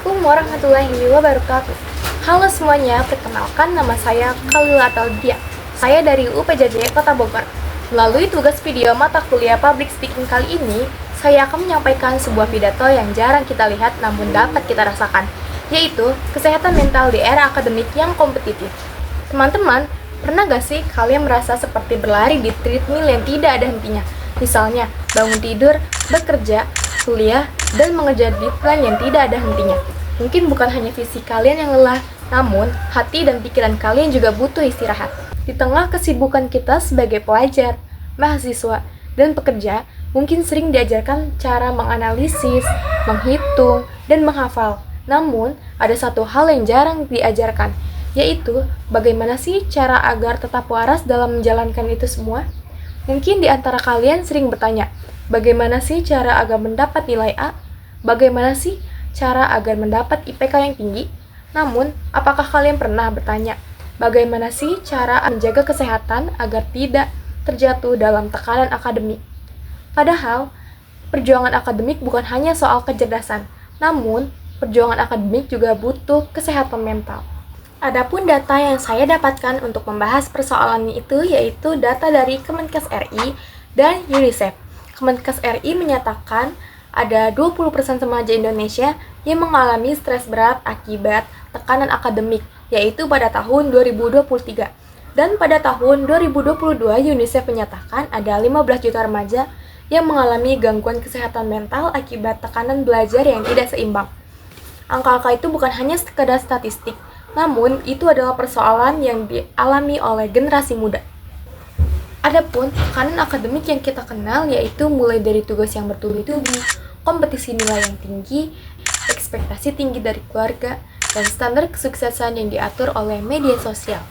Assalamualaikum warahmatullahi wabarakatuh. Halo semuanya, perkenalkan nama saya Khalila Talbia. Saya dari UPJJ Kota Bogor. Melalui tugas video mata kuliah Public Speaking kali ini, saya akan menyampaikan sebuah pidato yang jarang kita lihat namun dapat kita rasakan, yaitu kesehatan mental di era akademik yang kompetitif. Teman-teman, pernah gak sih kalian merasa seperti berlari di treadmill yang tidak ada hentinya? Misalnya, bangun tidur, bekerja, kuliah, dan mengejar deadline yang tidak ada hentinya. Mungkin bukan hanya fisik kalian yang lelah, namun hati dan pikiran kalian juga butuh istirahat. Di tengah kesibukan kita sebagai pelajar, mahasiswa, dan pekerja, mungkin sering diajarkan cara menganalisis, menghitung, dan menghafal. Namun, ada satu hal yang jarang diajarkan, yaitu bagaimana sih cara agar tetap waras dalam menjalankan itu semua? Mungkin di antara kalian sering bertanya, bagaimana sih cara agar mendapat nilai A? Bagaimana sih cara agar mendapat IPK yang tinggi? Namun, apakah kalian pernah bertanya, bagaimana sih cara menjaga kesehatan agar tidak terjatuh dalam tekanan akademik? Padahal, perjuangan akademik bukan hanya soal kecerdasan, namun perjuangan akademik juga butuh kesehatan mental. Adapun data yang saya dapatkan untuk membahas persoalan itu yaitu data dari Kemenkes RI dan UNICEF. Kemenkes RI menyatakan ada 20% remaja Indonesia yang mengalami stres berat akibat tekanan akademik, yaitu pada tahun 2023. Dan pada tahun 2022, UNICEF menyatakan ada 15 juta remaja yang mengalami gangguan kesehatan mental akibat tekanan belajar yang tidak seimbang. Angka-angka itu bukan hanya sekedar statistik, namun itu adalah persoalan yang dialami oleh generasi muda. Adapun tekanan akademik yang kita kenal yaitu mulai dari tugas yang bertubi-tubi, kompetisi nilai yang tinggi, ekspektasi tinggi dari keluarga, dan standar kesuksesan yang diatur oleh media sosial.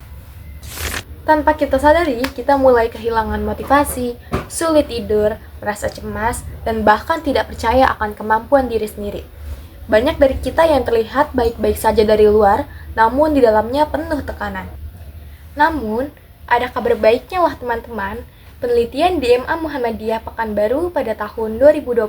Tanpa kita sadari, kita mulai kehilangan motivasi, sulit tidur, merasa cemas, dan bahkan tidak percaya akan kemampuan diri sendiri. Banyak dari kita yang terlihat baik-baik saja dari luar, namun di dalamnya penuh tekanan. Namun, ada kabar baiknya lah teman-teman. Penelitian di MA Muhammadiyah Pekanbaru pada tahun 2020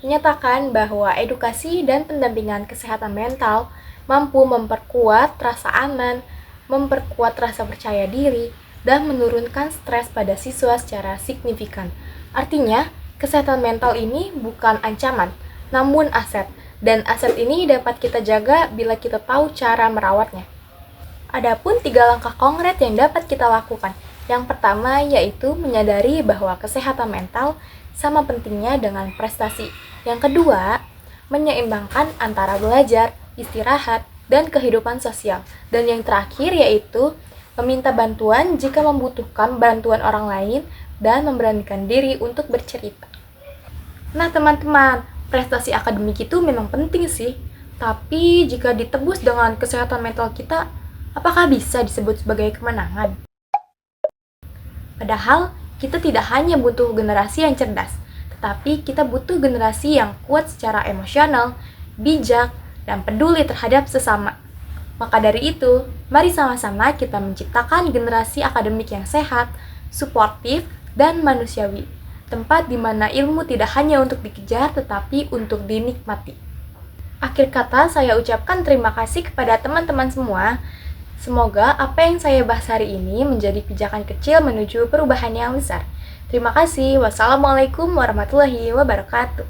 menyatakan bahwa edukasi dan pendampingan kesehatan mental mampu memperkuat rasa aman, memperkuat rasa percaya diri, dan menurunkan stres pada siswa secara signifikan. Artinya, kesehatan mental ini bukan ancaman, namun aset. Dan aset ini dapat kita jaga bila kita tahu cara merawatnya. Adapun 3 langkah konkret yang dapat kita lakukan. Yang pertama yaitu menyadari bahwa kesehatan mental sama pentingnya dengan prestasi. Yang kedua, menyeimbangkan antara belajar, istirahat, dan kehidupan sosial. Dan yang terakhir yaitu meminta bantuan jika membutuhkan bantuan orang lain dan memberanikan diri untuk bercerita. Nah teman-teman, prestasi akademik itu memang penting sih, tapi jika ditebus dengan kesehatan mental kita, apakah bisa disebut sebagai kemenangan? Padahal, kita tidak hanya butuh generasi yang cerdas, tetapi kita butuh generasi yang kuat secara emosional, bijak, dan peduli terhadap sesama. Maka dari itu, mari sama-sama kita menciptakan generasi akademik yang sehat, suportif, dan manusiawi. Tempat di mana ilmu tidak hanya untuk dikejar, tetapi untuk dinikmati. Akhir kata, saya ucapkan terima kasih kepada teman-teman semua. Semoga apa yang saya bahas hari ini menjadi pijakan kecil menuju perubahan yang besar. Terima kasih. Wassalamualaikum warahmatullahi wabarakatuh.